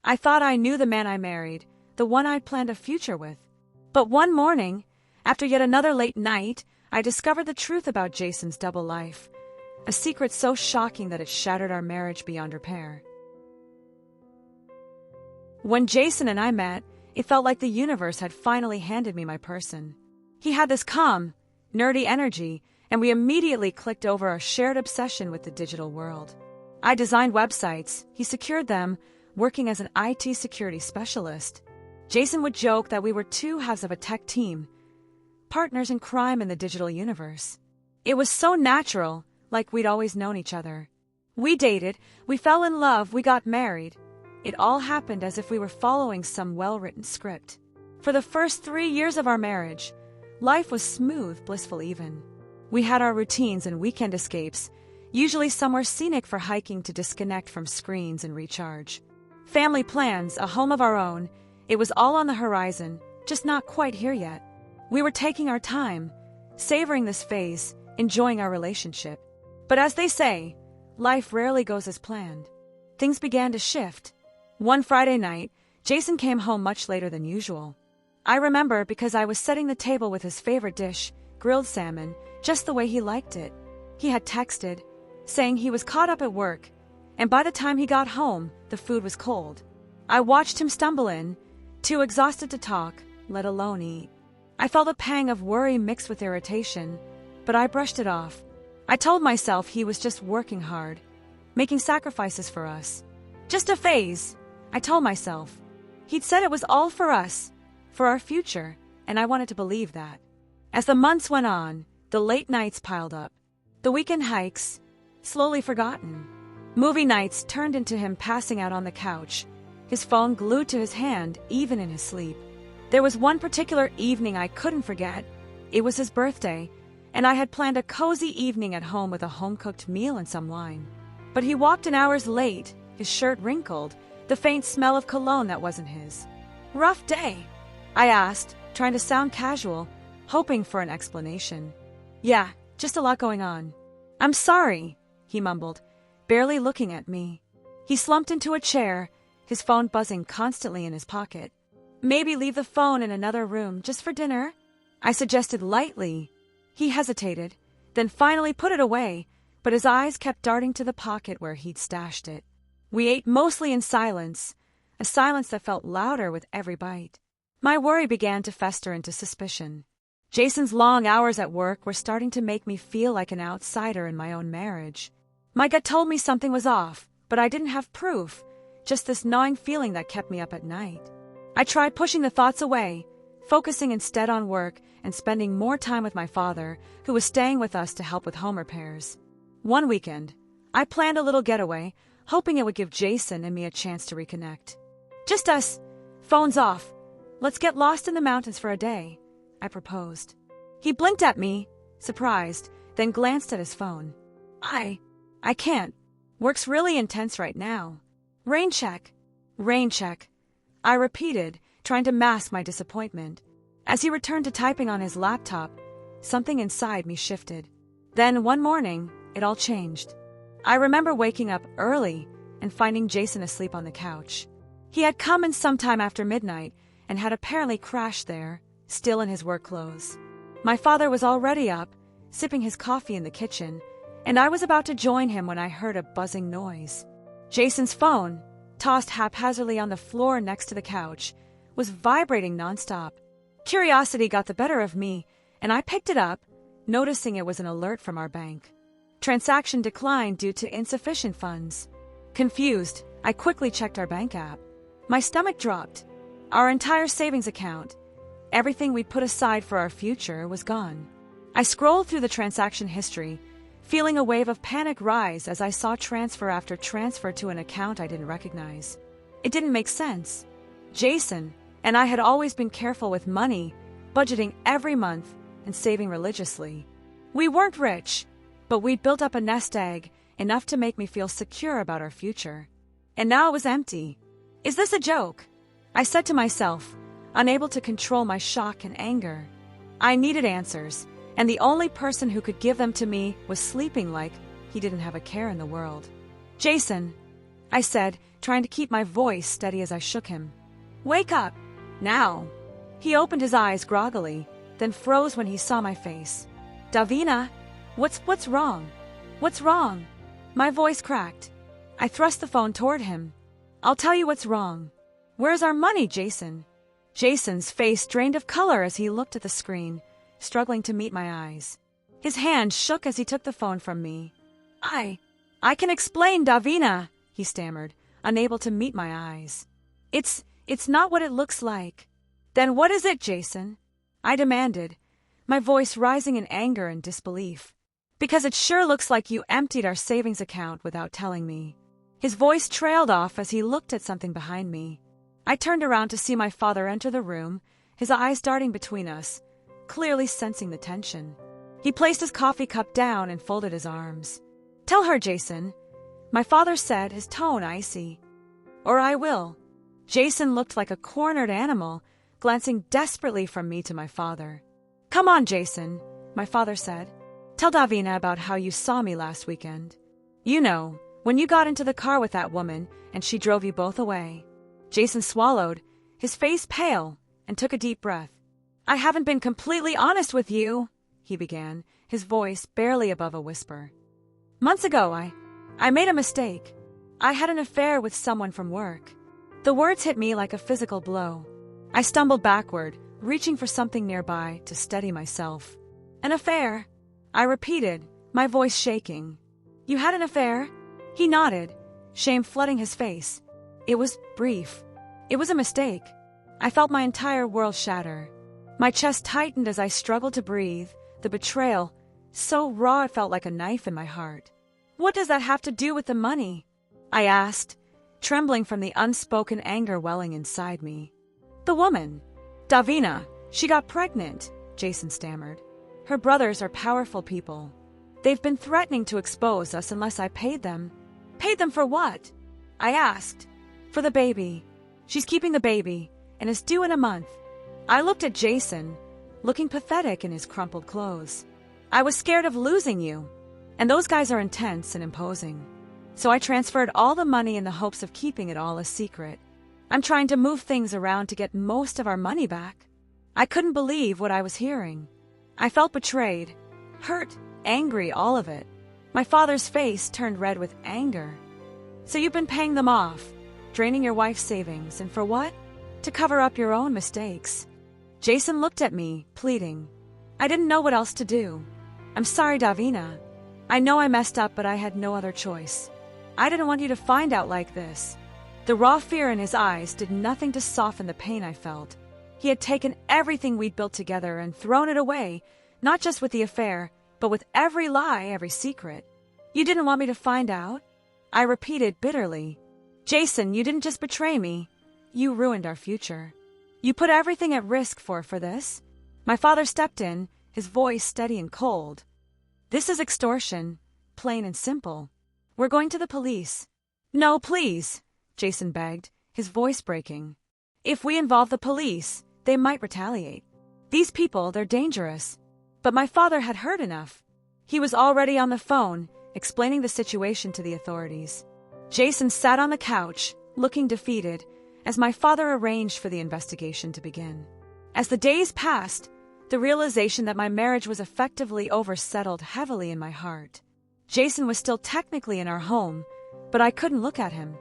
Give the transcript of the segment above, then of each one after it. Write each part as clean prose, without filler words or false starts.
I thought I knew the man I married, the one I'd planned a future with. But one morning, after yet another late night, I discovered the truth about Jason's double life, a secret so shocking that it shattered our marriage beyond repair. When Jason and I met, it felt like the universe had finally handed me my person. He had this calm, nerdy energy, and we immediately clicked over our shared obsession with the digital world. I designed websites, he secured them, working as an IT security specialist. Jason would joke that we were two halves of a tech team, partners in crime in the digital universe. It was so natural, like we'd always known each other. We dated, we fell in love, we got married. It all happened as if we were following some well-written script. For the first 3 years of our marriage, life was smooth, blissful even. We had our routines and weekend escapes, usually somewhere scenic for hiking to disconnect from screens and recharge. Family plans, a home of our own, it was all on the horizon, just not quite here yet. We were taking our time, savoring this phase, enjoying our relationship. But as they say, life rarely goes as planned. Things began to shift. One Friday night, Jason came home much later than usual. I remember because I was setting the table with his favorite dish, grilled salmon, just the way he liked it. He had texted, saying he was caught up at work, and by the time he got home, the food was cold. I watched him stumble in, too exhausted to talk, let alone eat. I felt a pang of worry mixed with irritation, but I brushed it off. I told myself he was just working hard, making sacrifices for us. Just a phase, I told myself. He'd said it was all for us, for our future, and I wanted to believe that. As the months went on, the late nights piled up. The weekend hikes, slowly forgotten. Movie nights turned into him passing out on the couch, his phone glued to his hand even in his sleep. There was one particular evening I couldn't forget. It was his birthday, and I had planned a cozy evening at home with a home-cooked meal and some wine. But he walked in hours late, his shirt wrinkled, the faint smell of cologne that wasn't his. "Rough day?" I asked, trying to sound casual, hoping for an explanation. "Yeah, just a lot going on." "I'm sorry," he mumbled, barely looking at me. He slumped into a chair, his phone buzzing constantly in his pocket. "Maybe leave the phone in another room just for dinner?" I suggested lightly. He hesitated, then finally put it away, but his eyes kept darting to the pocket where he'd stashed it. We ate mostly in silence, a silence that felt louder with every bite. My worry began to fester into suspicion. Jason's long hours at work were starting to make me feel like an outsider in my own marriage. My gut told me something was off, but I didn't have proof, just this gnawing feeling that kept me up at night. I tried pushing the thoughts away, focusing instead on work and spending more time with my father, who was staying with us to help with home repairs. One weekend, I planned a little getaway, hoping it would give Jason and me a chance to reconnect. "Just us, phones off. Let's get lost in the mountains for a day," I proposed. He blinked at me, surprised, then glanced at his phone. I can't. Work's really intense right now. Rain check. Rain check. I repeated, trying to mask my disappointment. As he returned to typing on his laptop, something inside me shifted. Then one morning, it all changed. I remember waking up early and finding Jason asleep on the couch. He had come in sometime after midnight and had apparently crashed there, still in his work clothes. My father was already up, sipping his coffee in the kitchen, and I was about to join him when I heard a buzzing noise. Jason's phone, tossed haphazardly on the floor next to the couch, was vibrating nonstop. Curiosity got the better of me, and I picked it up, noticing it was an alert from our bank. Transaction declined due to insufficient funds. Confused, I quickly checked our bank app. My stomach dropped. Our entire savings account, everything we put aside for our future, was gone. I scrolled through the transaction history, feeling a wave of panic rise as I saw transfer after transfer to an account I didn't recognize. It didn't make sense. Jason and I had always been careful with money, budgeting every month and saving religiously. We weren't rich, but we'd built up a nest egg, enough to make me feel secure about our future. And now it was empty. Is this a joke? I said to myself, unable to control my shock and anger. I needed answers, and the only person who could give them to me was sleeping like he didn't have a care in the world. "Jason," I said, trying to keep my voice steady as I shook him. Wake up! Now! He opened his eyes groggily, then froze when he saw my face. Davina! What's wrong? What's wrong? My voice cracked. I thrust the phone toward him. I'll tell you what's wrong. Where's our money, Jason? Jason's face drained of color as he looked at the screen, struggling to meet my eyes. His hand shook as he took the phone from me. I can explain, Davina, he stammered, unable to meet my eyes. It's not what it looks like. Then what is it, Jason? I demanded, my voice rising in anger and disbelief. Because it sure looks like you emptied our savings account without telling me. His voice trailed off as he looked at something behind me. I turned around to see my father enter the room, his eyes darting between us, clearly sensing the tension. He placed his coffee cup down and folded his arms. Tell her, Jason, my father said, his tone icy. Or I will. Jason looked like a cornered animal, glancing desperately from me to my father. Come on, Jason, my father said. Tell Davina about how you saw me last weekend. You know, when you got into the car with that woman and she drove you both away. Jason swallowed, his face pale, and took a deep breath. I haven't been completely honest with you, he began, his voice barely above a whisper. Months ago, I made a mistake. I had an affair with someone from work. The words hit me like a physical blow. I stumbled backward, reaching for something nearby to steady myself. An affair? I repeated, my voice shaking. You had an affair? He nodded, shame flooding his face. It was brief. It was a mistake. I felt my entire world shatter. My chest tightened as I struggled to breathe, the betrayal, so raw it felt like a knife in my heart. What does that have to do with the money? I asked, trembling from the unspoken anger welling inside me. The woman, Davina, she got pregnant, Jason stammered. Her brothers are powerful people. They've been threatening to expose us unless I paid them. Paid them for what? I asked. For the baby. She's keeping the baby, and is due in a month. I looked at Jason, looking pathetic in his crumpled clothes. I was scared of losing you, and those guys are intense and imposing. So I transferred all the money in the hopes of keeping it all a secret. I'm trying to move things around to get most of our money back. I couldn't believe what I was hearing. I felt betrayed, hurt, angry, all of it. My father's face turned red with anger. So you've been paying them off, draining your wife's savings, and for what? To cover up your own mistakes. Jason looked at me, pleading. I didn't know what else to do. I'm sorry, Davina. I know I messed up, but I had no other choice. I didn't want you to find out like this. The raw fear in his eyes did nothing to soften the pain I felt. He had taken everything we'd built together and thrown it away, not just with the affair, but with every lie, every secret. You didn't want me to find out? I repeated bitterly. Jason, you didn't just betray me. You ruined our future. You put everything at risk for this. My father stepped in, his voice steady and cold. This is extortion, plain and simple. We're going to the police. No, please, Jason begged, his voice breaking. If we involve the police, they might retaliate. These people, they're dangerous. But my father had heard enough. He was already on the phone, explaining the situation to the authorities. Jason sat on the couch, looking defeated, as my father arranged for the investigation to begin. As the days passed, the realization that my marriage was effectively over settled heavily in my heart. Jason was still technically in our home, but I couldn't look at him.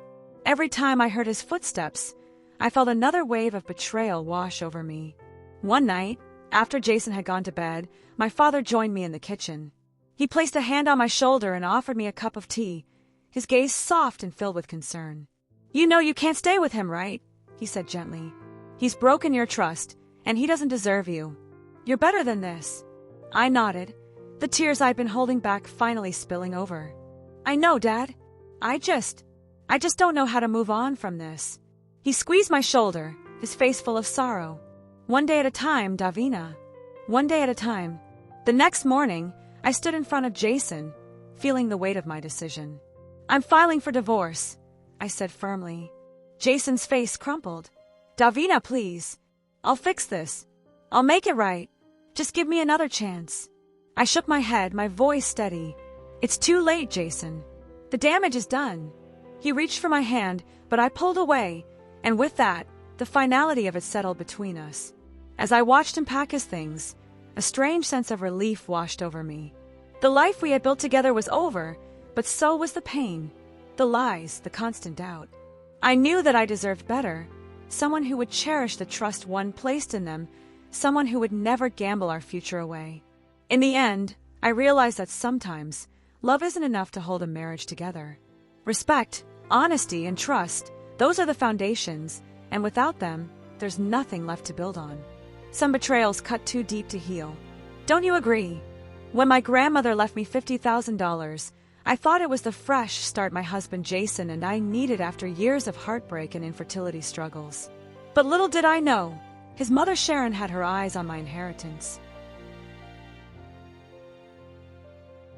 Every time I heard his footsteps, I felt another wave of betrayal wash over me. One night, after Jason had gone to bed, my father joined me in the kitchen. He placed a hand on my shoulder and offered me a cup of tea, his gaze soft and filled with concern. You know you can't stay with him, right? He said gently. He's broken your trust, and he doesn't deserve you. You're better than this. I nodded, the tears I'd been holding back finally spilling over. I know, Dad. I just don't know how to move on from this. He squeezed my shoulder, his face full of sorrow. One day at a time, Davina. One day at a time. The next morning, I stood in front of Jason, feeling the weight of my decision. I'm filing for divorce, I said firmly. Jason's face crumpled. Davina, please. I'll fix this. I'll make it right. Just give me another chance. I shook my head, my voice steady. It's too late, Jason. The damage is done. He reached for my hand, but I pulled away, and with that, the finality of it settled between us. As I watched him pack his things, a strange sense of relief washed over me. The life we had built together was over, but so was the pain, the lies, the constant doubt. I knew that I deserved better, someone who would cherish the trust one placed in them, someone who would never gamble our future away. In the end, I realized that sometimes, love isn't enough to hold a marriage together. Respect, honesty, and trust, those are the foundations, and without them, there's nothing left to build on. Some betrayals cut too deep to heal. Don't you agree? When my grandmother left me $50,000, I thought it was the fresh start my husband Jason and I needed after years of heartbreak and infertility struggles. But little did I know, his mother Sharon had her eyes on my inheritance.